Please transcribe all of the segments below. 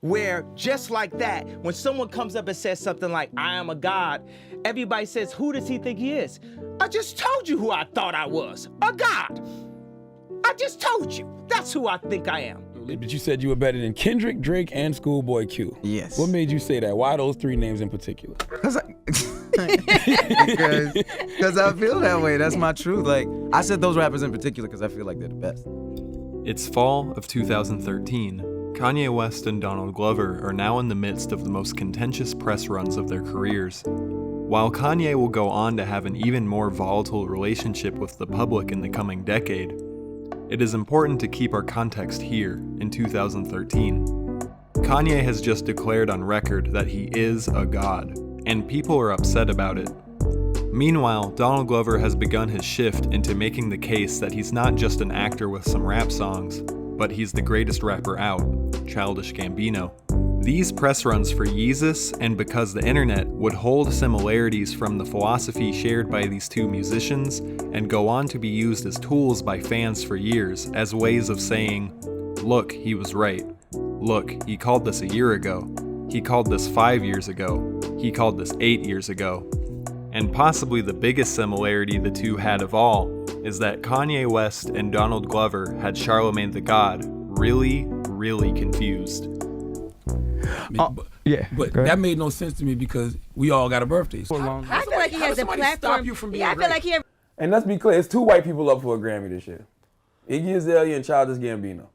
where just like that, when someone comes up and says something like, I am a god, everybody says, who does he think he is? I just told you who I thought I was, a god. I just told you, that's who I think I am. But you said you were better than Kendrick, Drake, and Schoolboy Q. Yes. What made you say that? Why those three names in particular? Because I feel that way. That's my truth. Like, I said those rappers in particular because I feel like they're the best. It's fall of 2013. Kanye West and Donald Glover are now in the midst of the most contentious press runs of their careers. While Kanye will go on to have an even more volatile relationship with the public in the coming decade, it is important to keep our context here in 2013. Kanye has just declared on record that he is a god, and people are upset about it. Meanwhile, Donald Glover has begun his shift into making the case that he's not just an actor with some rap songs, but he's the greatest rapper out, Childish Gambino. These press runs for Yeezus and Because the Internet would hold similarities from the philosophy shared by these two musicians and go on to be used as tools by fans for years as ways of saying, look, he was right. Look, he called this a year ago. He called this 5 years ago. He called this 8 years ago. And possibly the biggest similarity the two had of all is that Kanye West and Donald Glover had Charlemagne the God really, really confused. But that made no sense to me because we all got a birthday. I feel like he has a platform. Stop you from being I feel like he. And let's be clear, it's two white people up for a Grammy this year. Iggy Azalea and Childish Gambino.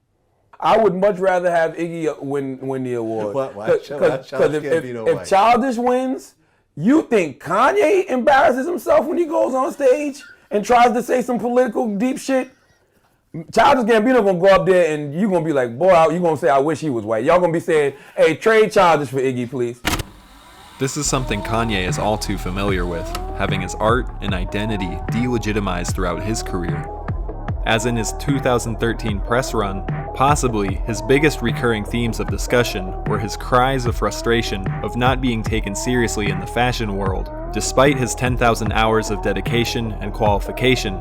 I would much rather have Iggy win the award. Because if Childish wins, you think Kanye embarrasses himself when he goes on stage and tries to say some political deep shit? Childish Gambino gonna go up there and you gonna be like, boy, you gonna say, I wish he was white. Y'all gonna be saying, hey, trade Childish for Iggy, please. This is something Kanye is all too familiar with, having his art and identity delegitimized throughout his career. As in his 2013 press run, possibly his biggest recurring themes of discussion were his cries of frustration of not being taken seriously in the fashion world, despite his 10,000 hours of dedication and qualification,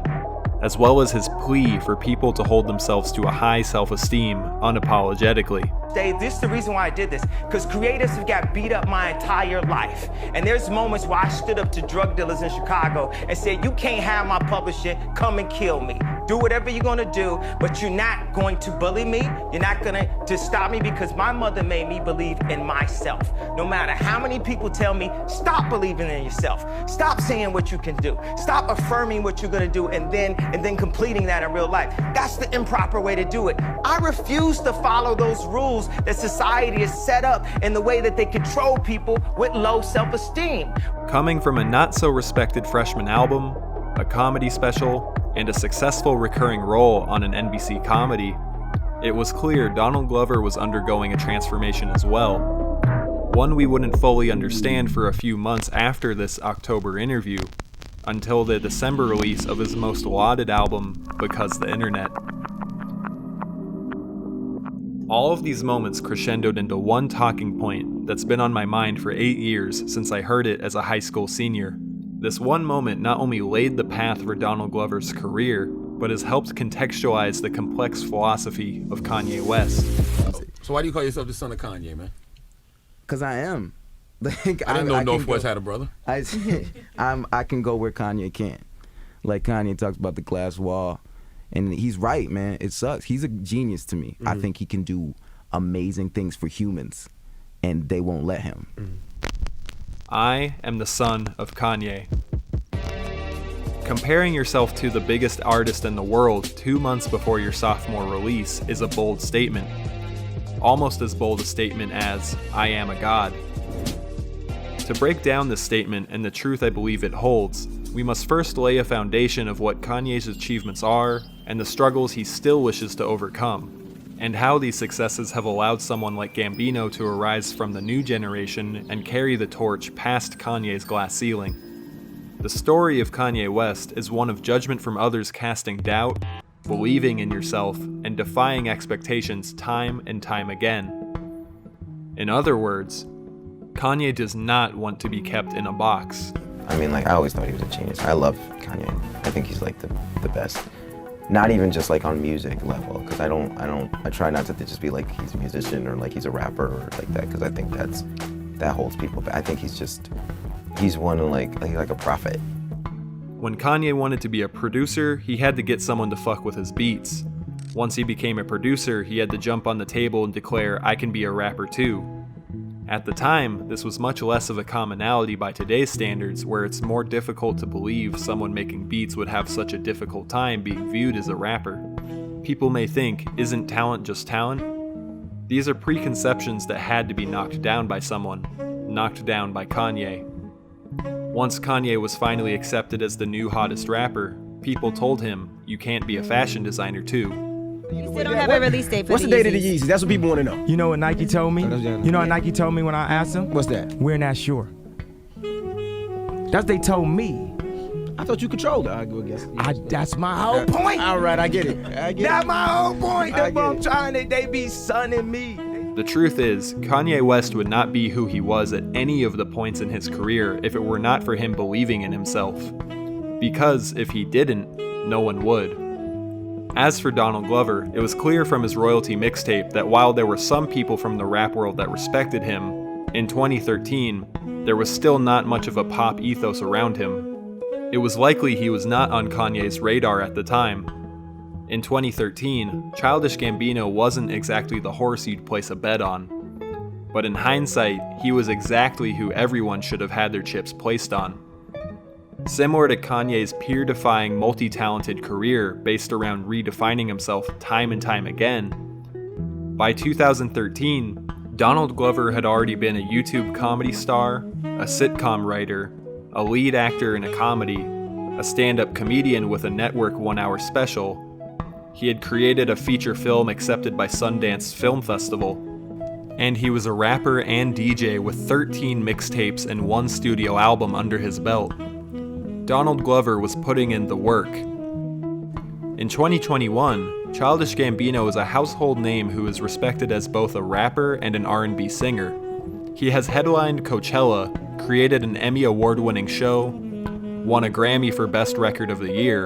as well as his plea for people to hold themselves to a high self-esteem unapologetically. Dave, this is the reason why I did this, because creatives have got beat up my entire life. And there's moments where I stood up to drug dealers in Chicago and said, you can't have my publishing, come and kill me. Do whatever you're gonna do, but you're not going to bully me. You're not gonna just stop me because my mother made me believe in myself. No matter how many people tell me, stop believing in yourself. Stop saying what you can do. Stop affirming what you're gonna do and then completing that in real life. That's the improper way to do it. I refuse to follow those rules that society has set up in the way that they control people with low self-esteem. Coming from a not-so-respected freshman album, a comedy special, and a successful recurring role on an NBC comedy, it was clear Donald Glover was undergoing a transformation as well. One we wouldn't fully understand for a few months after this October interview, until the December release of his most lauded album, Because the Internet. All of these moments crescendoed into one talking point that's been on my mind for 8 years since I heard it as a high school senior. This one moment not only laid the path for Donald Glover's career, but has helped contextualize the complex philosophy of Kanye West. So why do you call yourself the son of Kanye, man? Because I am. Like, I didn't know Northwest had a brother. I can go where Kanye can't. Like Kanye talks about the glass wall, and he's right, man. It sucks. He's a genius to me. I think he can do amazing things for humans, and they won't let him. I am the son of Kanye. Comparing yourself to the biggest artist in the world 2 months before your sophomore release is a bold statement. Almost as bold a statement as, I am a god. To break down this statement and the truth I believe it holds, we must first lay a foundation of what Kanye's achievements are and the struggles he still wishes to overcome, and how these successes have allowed someone like Gambino to arise from the new generation and carry the torch past Kanye's glass ceiling. The story of Kanye West is one of judgment from others casting doubt, believing in yourself, and defying expectations time and time again. In other words, Kanye does not want to be kept in a box. I mean, like, I always thought he was a genius. I love Kanye. I think he's like the best. Not even just like on music level, because I try not to just be like he's a musician or like he's a rapper or like that, because I think that holds people back. I think he's one of like a prophet. When Kanye wanted to be a producer, he had to get someone to fuck with his beats. Once he became a producer, he had to jump on the table and declare, I can be a rapper too. At the time, this was much less of a commonality by today's standards, where it's more difficult to believe someone making beats would have such a difficult time being viewed as a rapper. People may think, isn't talent just talent? These are preconceptions that had to be knocked down by someone, knocked down by Kanye. Once Kanye was finally accepted as the new hottest rapper, people told him, you can't be a fashion designer too. You still don't have a release date for What's the date of the Yeezys? That's what people want to know. You know what Nike told me? You know what Nike told me when I asked them? What's that? We're not sure. That's what they told me. I thought you controlled it. I guess. That's my whole point. All right, I get it. That's my whole point. That's what I'm trying to. They be sunning me. The truth is, Kanye West would not be who he was at any of the points in his career if it were not for him believing in himself. Because if he didn't, no one would. As for Donald Glover, it was clear from his royalty mixtape that while there were some people from the rap world that respected him, in 2013, there was still not much of a pop ethos around him. It was likely he was not on Kanye's radar at the time. In 2013, Childish Gambino wasn't exactly the horse you'd place a bet on. But in hindsight, he was exactly who everyone should have had their chips placed on. Similar to Kanye's peer-defying, multi-talented career based around redefining himself time and time again, by 2013, Donald Glover had already been a YouTube comedy star, a sitcom writer, a lead actor in a comedy, a stand-up comedian with a network one-hour special. He had created a feature film accepted by Sundance Film Festival, and he was a rapper and DJ with 13 mixtapes and 1 studio album under his belt. Donald Glover was putting in the work. In 2021, Childish Gambino is a household name who is respected as both a rapper and an R&B singer. He has headlined Coachella, created an Emmy award-winning show, won a Grammy for Best Record of the Year,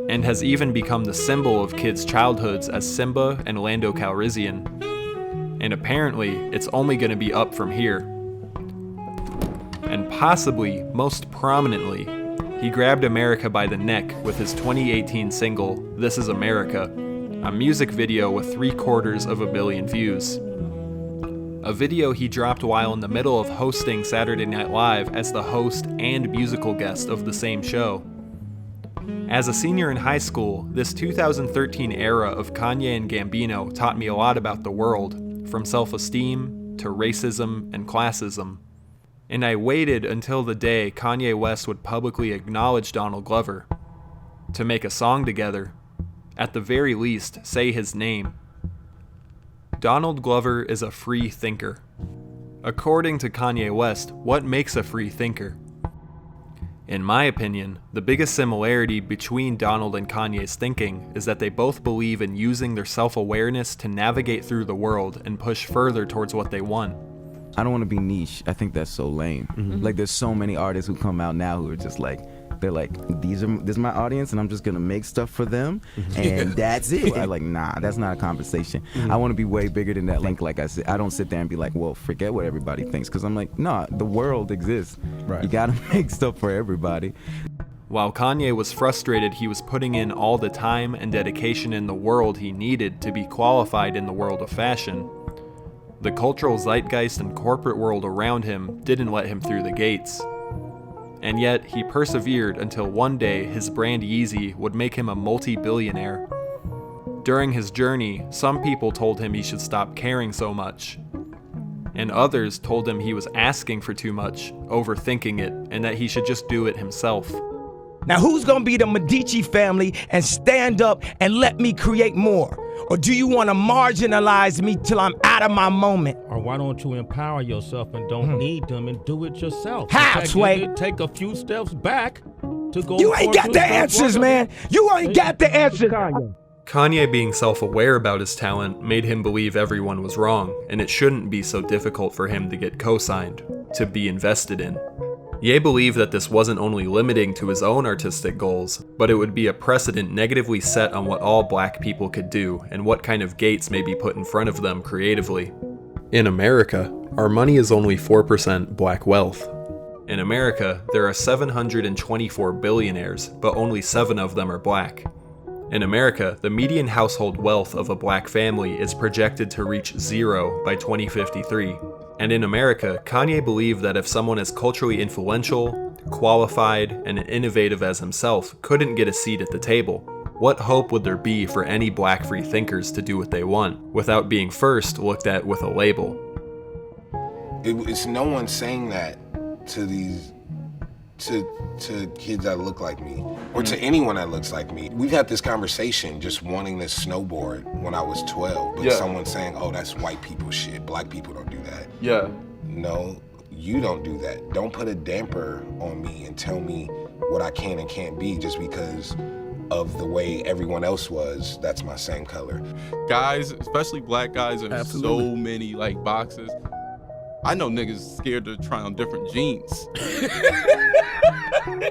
and has even become the symbol of kids' childhoods as Simba and Lando Calrissian. And apparently, it's only going to be up from here. And possibly, most prominently, he grabbed America by the neck with his 2018 single, This Is America, a music video with 750 million views. A video he dropped while in the middle of hosting Saturday Night Live as the host and musical guest of the same show. As a senior in high school, this 2013 era of Kanye and Gambino taught me a lot about the world, from self-esteem to racism and classism. And I waited until the day Kanye West would publicly acknowledge Donald Glover, to make a song together, at the very least say his name. Donald Glover is a free thinker. According to Kanye West, what makes a free thinker? In my opinion, the biggest similarity between Donald and Kanye's thinking is that they both believe in using their self-awareness to navigate through the world and push further towards what they want. I don't want to be niche. I think that's so lame. Mm-hmm. Like, there's so many artists who come out now who are just like, they're like, this is my audience and I'm just gonna make stuff for them and that's it. I'm like, nah, that's not a conversation. Mm-hmm. I want to be way bigger than that. Like I said, I don't sit there and be like, well, forget what everybody thinks, because I'm like, nah, the world exists. Right. You gotta make stuff for everybody. While Kanye was frustrated he was putting in all the time and dedication in the world he needed to be qualified in the world of fashion, the cultural zeitgeist and corporate world around him didn't let him through the gates. And yet, he persevered until one day his brand Yeezy would make him a multi-billionaire. During his journey, some people told him he should stop caring so much. And others told him he was asking for too much, overthinking it, and that he should just do it himself. Now who's gonna be the Medici family and stand up and let me create more? Or do you wanna marginalize me till I'm out of my moment? Or why don't you empower yourself and don't need them and do it yourself? How, Sway? Take a few steps back to go. You ain't got the answers, man. You ain't got the answers. Kanye being self-aware about his talent made him believe everyone was wrong, and it shouldn't be so difficult for him to get co-signed, to be invested in. Ye believed that this wasn't only limiting to his own artistic goals, but it would be a precedent negatively set on what all black people could do and what kind of gates may be put in front of them creatively. In America, our money is only 4% black wealth. In America, there are 724 billionaires, but only 7 of them are black. In America, the median household wealth of a black family is projected to reach 0 by 2053. And in America, Kanye believed that if someone as culturally influential, qualified, and innovative as himself couldn't get a seat at the table, what hope would there be for any black free thinkers to do what they want, without being first looked at with a label? It's no one saying that to these to kids that look like me, or to anyone that looks like me. We've had this conversation just wanting to snowboard when I was 12, but someone saying, oh, that's white people shit. Black people don't do that. Yeah. No, you don't do that. Don't put a damper on me and tell me what I can and can't be just because of the way everyone else was. That's my same color. Guys, especially black guys, in so many like boxes. I know niggas scared to try on different jeans.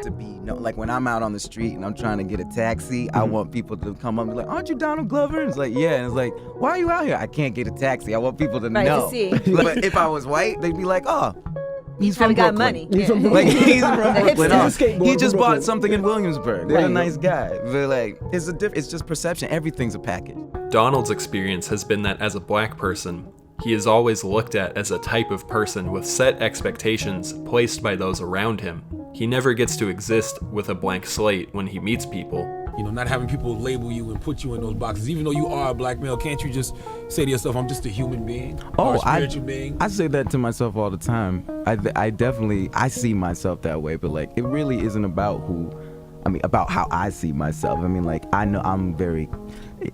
To be like when I'm out on the street and I'm trying to get a taxi, I want people to come up and be like, "Aren't you Donald Glover?" And it's like, "Yeah." And it's like, "Why are you out here?" I can't get a taxi. I want people to know. To see. But if I was white, they'd be like, "Oh, he's Probably from got Brooklyn." money. Yeah. Like he's from Brooklyn. Oh, skateboarder he just from bought Brooklyn. something in Williamsburg. What a nice guy. But like, it's just perception. Everything's a package. Donald's experience has been that as a black person, he is always looked at as a type of person with set expectations placed by those around him. He never gets to exist with a blank slate when he meets people. You know, not having people label you and put you in those boxes. Even though you are a black male, can't you just say to yourself, I'm just a human being? Or a spiritual being? I say that to myself all the time. I definitely see myself that way, but like, it really isn't about about how I see myself. I mean, like, I know I'm very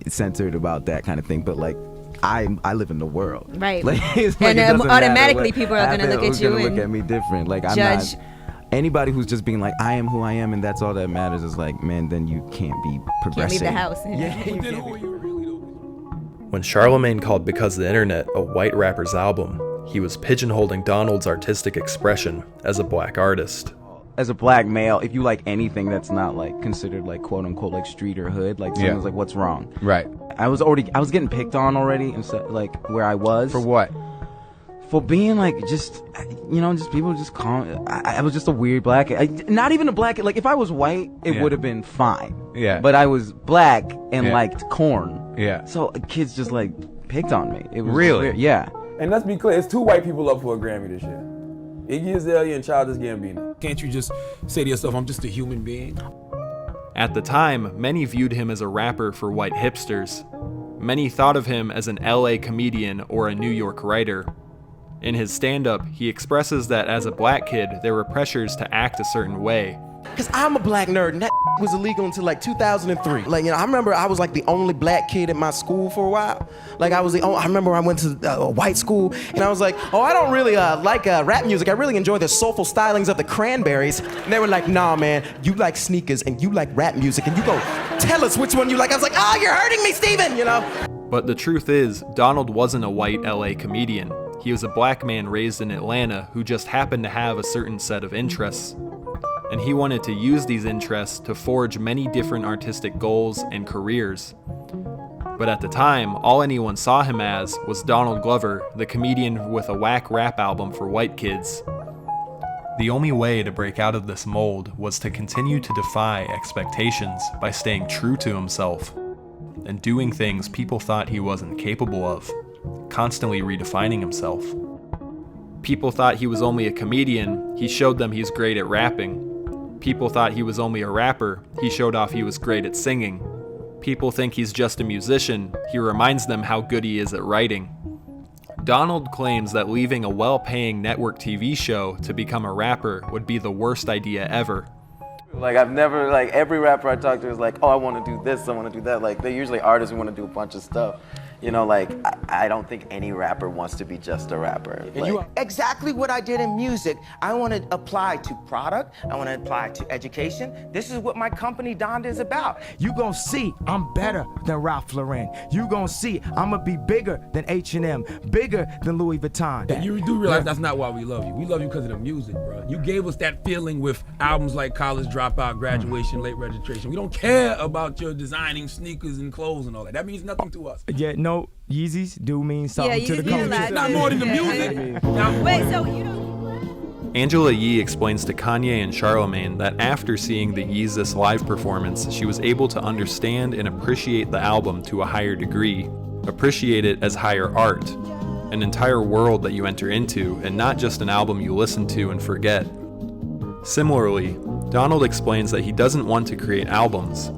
centered about that kind of thing, but like, I live in the world. Right. Like, it's like and it doesn't automatically matter people are going to look at you and look at me different. Like, I'm judge. not anybody who's just being like, I am who I am and that's all that matters, is like, man, then you can't be progressing. Can't leave the house. Yeah. But then who are you really though? When Charlemagne called Because of the Internet a white rapper's album, he was pigeonholing Donald's artistic expression as a black artist. As a black male, if you like anything that's not like considered like quote unquote like street or hood, like someone's like, what's wrong? Right. I was getting picked on already, and so, like where I was. For what? For being like just people just call. I was just a weird black. Not even a black. Like if I was white, it would have been fine. Yeah. But I was black and liked corn. Yeah. So kids just like picked on me. It was Really? weird. Yeah. And let's be clear, it's 2 white people up for a Grammy this year. Iggy Azalea and Childish Gambino. Can't you just say to yourself, I'm just a human being? At the time, many viewed him as a rapper for white hipsters. Many thought of him as an LA comedian or a New York writer. In his stand-up, he expresses that as a black kid, there were pressures to act a certain way. Because I'm a black nerd, and that was illegal until like 2003. Like, I remember I was like the only black kid at my school for a while. Like, I remember I went to a white school, and I was like, oh, I don't really like rap music. I really enjoy the soulful stylings of the Cranberries. And they were like, nah, man, you like sneakers, and you like rap music, and you go tell us which one you like. I was like, oh, you're hurting me, Steven, you know? But the truth is, Donald wasn't a white LA comedian. He was a black man raised in Atlanta who just happened to have a certain set of interests. And he wanted to use these interests to forge many different artistic goals and careers. But at the time, all anyone saw him as was Donald Glover, the comedian with a whack rap album for white kids. The only way to break out of this mold was to continue to defy expectations by staying true to himself and doing things people thought he wasn't capable of, constantly redefining himself. People thought he was only a comedian, he showed them he's great at rapping. People thought he was only a rapper, he showed off he was great at singing. People think he's just a musician, he reminds them how good he is at writing. Donald claims that leaving a well-paying network TV show to become a rapper would be the worst idea ever. Like I've never, like every rapper I talk to is like, oh, I want to do this, I want to do that. Like they're usually artists who want to do a bunch of stuff. You know, like I don't think any rapper wants to be just a rapper. Like, exactly what I did in music, I want to apply to product, I want to apply to education. This is what my company Donda is about. You gonna see I'm better than Ralph Lauren. You gonna see I'ma be bigger than H&M, bigger than Louis Vuitton. And you do realize that's not why we love you. We love you because of the music, bro. You gave us that feeling with albums like College Dropout, Graduation, Late Registration. We don't care about your designing sneakers and clothes and all that. That means nothing to us. Yeah, no, Yeezus do mean something to the Yeezus culture. Not more than the music. Wait, so you don't... Angela Yee explains to Kanye and Charlemagne that after seeing the Yeezus live performance, she was able to understand and appreciate the album to a higher degree, appreciate it as higher art, an entire world that you enter into, and not just an album you listen to and forget. Similarly, Donald explains that he doesn't want to create albums,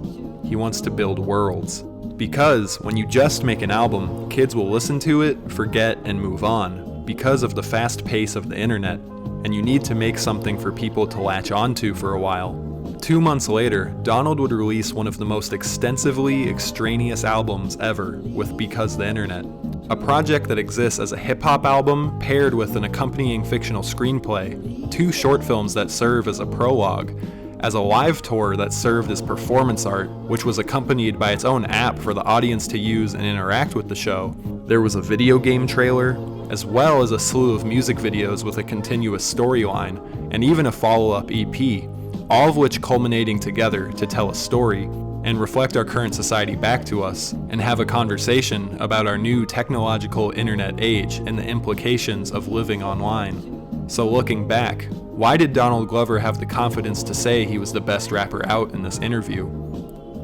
he wants to build worlds. Because when you just make an album, kids will listen to it, forget, and move on, because of the fast pace of the internet, and you need to make something for people to latch onto for a while. 2 months later, Donald would release one of the most extensively extraneous albums ever with Because the Internet, a project that exists as a hip-hop album paired with an accompanying fictional screenplay, 2 short films that serve as a prologue, as a live tour that served as performance art, which was accompanied by its own app for the audience to use and interact with the show. There was a video game trailer, as well as a slew of music videos with a continuous storyline, and even a follow-up EP, all of which culminating together to tell a story and reflect our current society back to us, and have a conversation about our new technological internet age and the implications of living online. So looking back, why did Donald Glover have the confidence to say he was the best rapper out in this interview?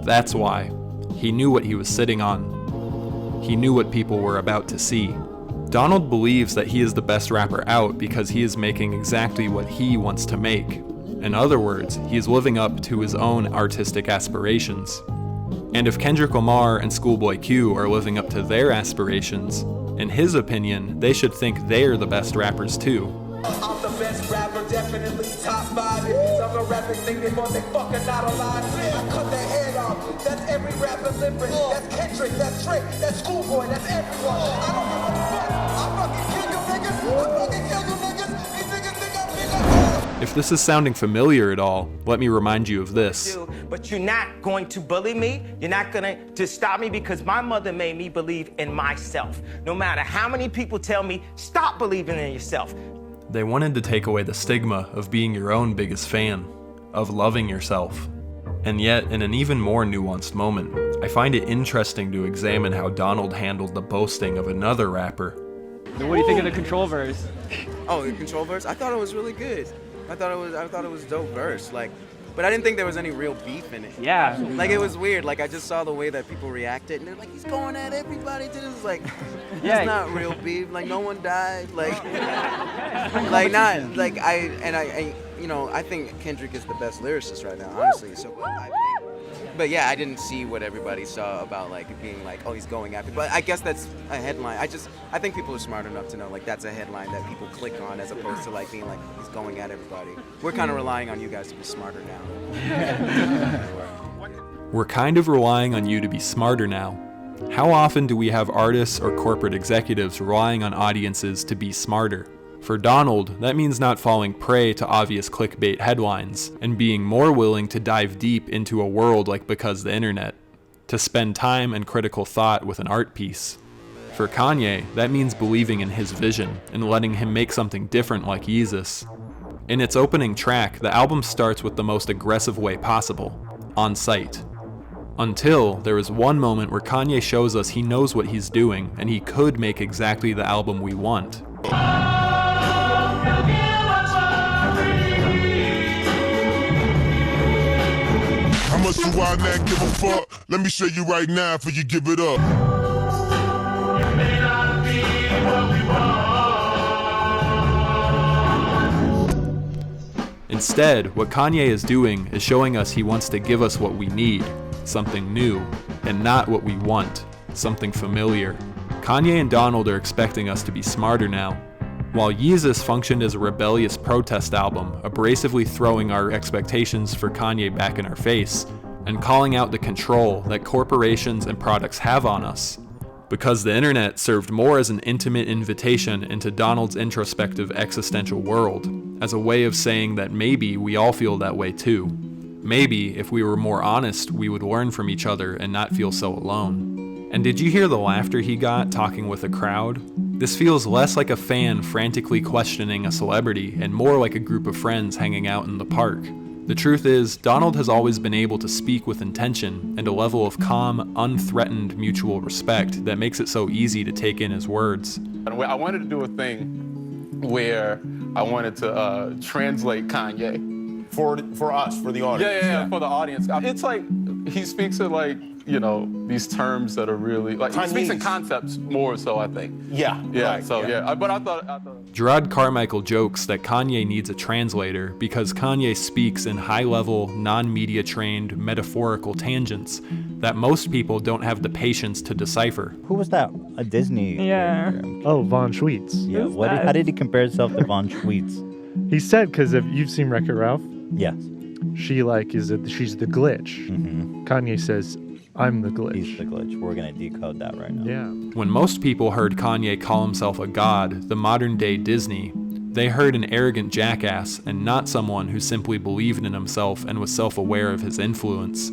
That's why. He knew what he was sitting on. He knew what people were about to see. Donald believes that he is the best rapper out because he is making exactly what he wants to make. In other words, he is living up to his own artistic aspirations. And if Kendrick Lamar and Schoolboy Q are living up to their aspirations, in his opinion, they should think they're the best rappers too. I'm the best rapper, definitely top 5. If some are rapping, think they want they fucking not alive. I cut their head off. That's every rapper living. That's Kendrick, that's Drake, that's Schoolboy, that's everyone. I don't give a fuck. I fucking kill you niggas. I fucking kill you niggas. These niggas think I'm bigger. If this is sounding familiar at all, let me remind you of this. But you're not going to bully me. You're not going to stop me because my mother made me believe in myself. No matter how many people tell me, stop believing in yourself. They wanted to take away the stigma of being your own biggest fan, of loving yourself. And yet, in an even more nuanced moment, I find it interesting to examine how Donald handled the boasting of another rapper. What do you think of the Control verse? Oh, the Control verse? I thought it was really good. I thought it was dope verse. Like, but I didn't think there was any real beef in it. Yeah. Like, it was weird. Like, I just saw the way that people reacted, and they're like, he's going at everybody. This is like, Yeah. it's not real beef. Like, no one died. Like, like not like I you know, I think Kendrick is the best lyricist right now, honestly. So, but yeah, I didn't see what everybody saw about like being like, oh, he's going after. But I guess that's a headline. I think people are smart enough to know like that's a headline that people click on as opposed to like being like he's going at everybody. We're kind of relying on you guys to be smarter now. We're kind of relying on you to be smarter now. How often do we have artists or corporate executives relying on audiences to be smarter? For Donald, that means not falling prey to obvious clickbait headlines and being more willing to dive deep into a world like Because the Internet, to spend time and critical thought with an art piece. For Kanye, that means believing in his vision and letting him make something different like Yeezus. In its opening track, the album starts with the most aggressive way possible, on site. Until there is one moment where Kanye shows us he knows what he's doing and he could make exactly the album we want. How much do I not give a fuck? Let me show you right now before you give it up. It may not be what we want. Instead, what Kanye is doing is showing us he wants to give us what we need, something new, and not what we want, something familiar. Kanye and Donald are expecting us to be smarter now, While Yeezus functioned as a rebellious protest album, abrasively throwing our expectations for Kanye back in our face, and calling out the control that corporations and products have on us. Because the internet served more as an intimate invitation into Donald's introspective existential world, as a way of saying that maybe we all feel that way too. Maybe, if we were more honest, we would learn from each other and not feel so alone. And did you hear the laughter he got talking with a crowd? This feels less like a fan frantically questioning a celebrity and more like a group of friends hanging out in the park. The truth is, Donald has always been able to speak with intention and a level of calm, unthreatened mutual respect that makes it so easy to take in his words. I wanted to do a thing where I wanted to translate Kanye. For us, for the audience. Yeah, for the audience. It's like, he speaks in like, these terms that are really, like, he speaks in concepts more so, I think. Yeah. Right, so yeah. But I thought. Gerard Carmichael jokes that Kanye needs a translator because Kanye speaks in high-level, non-media trained, metaphorical tangents that most people don't have the patience to decipher. Who was that? A Disney? Yeah. Oh, Von Schweetz. Yeah. How did he compare himself to Von Schweetz? He said, because if you've seen Wreck-It Ralph, yes, she's the glitch. Mm-hmm. Kanye says, I'm the glitch. He's the glitch. We're gonna decode that right now. Yeah. When most people heard Kanye call himself a god, the modern-day Disney, they heard an arrogant jackass and not someone who simply believed in himself and was self-aware of his influence.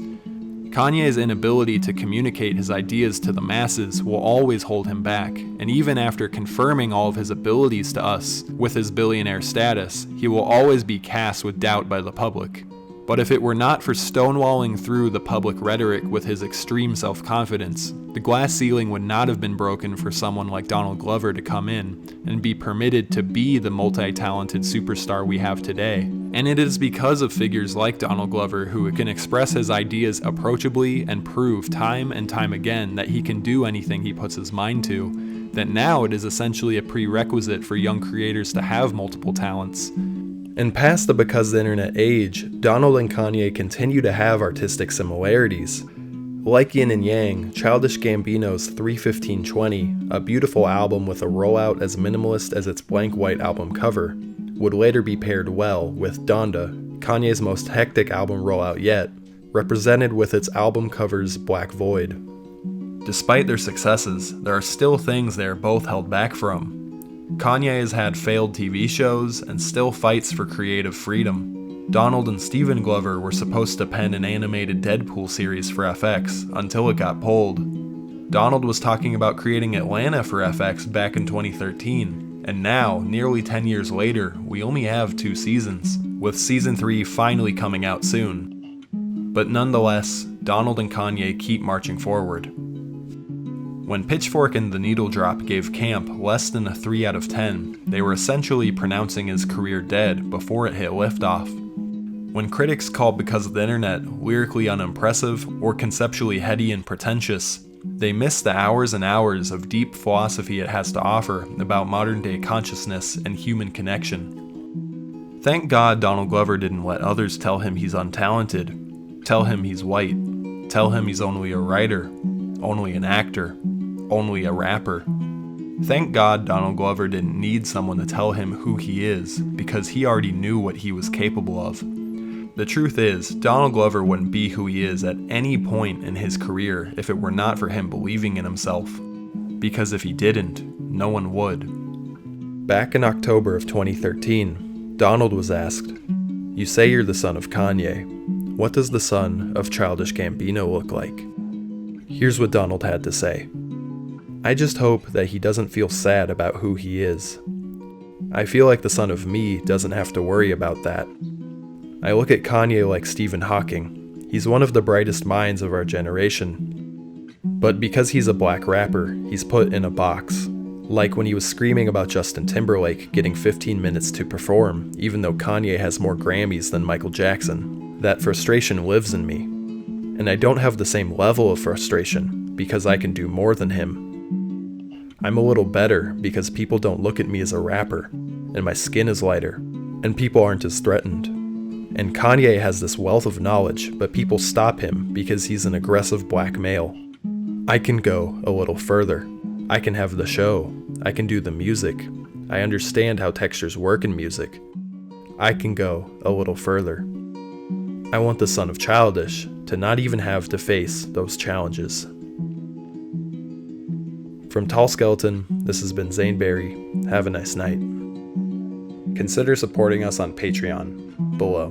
Kanye's inability to communicate his ideas to the masses will always hold him back, and even after confirming all of his abilities to us with his billionaire status, he will always be cast with doubt by the public. But if it were not for stonewalling through the public rhetoric with his extreme self-confidence, the glass ceiling would not have been broken for someone like Donald Glover to come in and be permitted to be the multi-talented superstar we have today. And it is because of figures like Donald Glover who can express his ideas approachably and prove time and time again that he can do anything he puts his mind to, that now it is essentially a prerequisite for young creators to have multiple talents. And past the because the internet age, Donald and Kanye continue to have artistic similarities. Like Yin and Yang, Childish Gambino's 3:15:20, a beautiful album with a rollout as minimalist as its blank white album cover, would later be paired well with Donda, Kanye's most hectic album rollout yet, represented with its album cover's Black Void. Despite their successes, there are still things they are both held back from. Kanye has had failed TV shows and still fights for creative freedom. Donald and Stephen Glover were supposed to pen an animated Deadpool series for FX until it got pulled. Donald was talking about creating Atlanta for FX back in 2013, and now, nearly 10 years later, we only have 2 seasons, with season 3 finally coming out soon. But nonetheless, Donald and Kanye keep marching forward. When Pitchfork and The Needle Drop gave Camp less than a 3 out of 10, they were essentially pronouncing his career dead before it hit liftoff. When critics called Because of the Internet lyrically unimpressive or conceptually heady and pretentious, they missed the hours and hours of deep philosophy it has to offer about modern-day consciousness and human connection. Thank God Donald Glover didn't let others tell him he's untalented, tell him he's white, tell him he's only a writer, only an actor, only a rapper. Thank God Donald Glover didn't need someone to tell him who he is, because he already knew what he was capable of. The truth is, Donald Glover wouldn't be who he is at any point in his career if it were not for him believing in himself. Because if he didn't, no one would. Back in October of 2013, Donald was asked, "You say you're the son of Kanye. What does the son of Childish Gambino look like?" Here's what Donald had to say. "I just hope that he doesn't feel sad about who he is. I feel like the son of me doesn't have to worry about that. I look at Kanye like Stephen Hawking. He's one of the brightest minds of our generation. But because he's a black rapper, he's put in a box. Like when he was screaming about Justin Timberlake getting 15 minutes to perform, even though Kanye has more Grammys than Michael Jackson. That frustration lives in me. And I don't have the same level of frustration, because I can do more than him. I'm a little better because people don't look at me as a rapper, and my skin is lighter, and people aren't as threatened. And Kanye has this wealth of knowledge, but people stop him because he's an aggressive black male. I can go a little further. I can have the show. I can do the music. I understand how textures work in music. I can go a little further. I want the son of Childish to not even have to face those challenges. From Tall Skeleton, this has been Zane Berry. Have a nice night. Consider supporting us on Patreon below.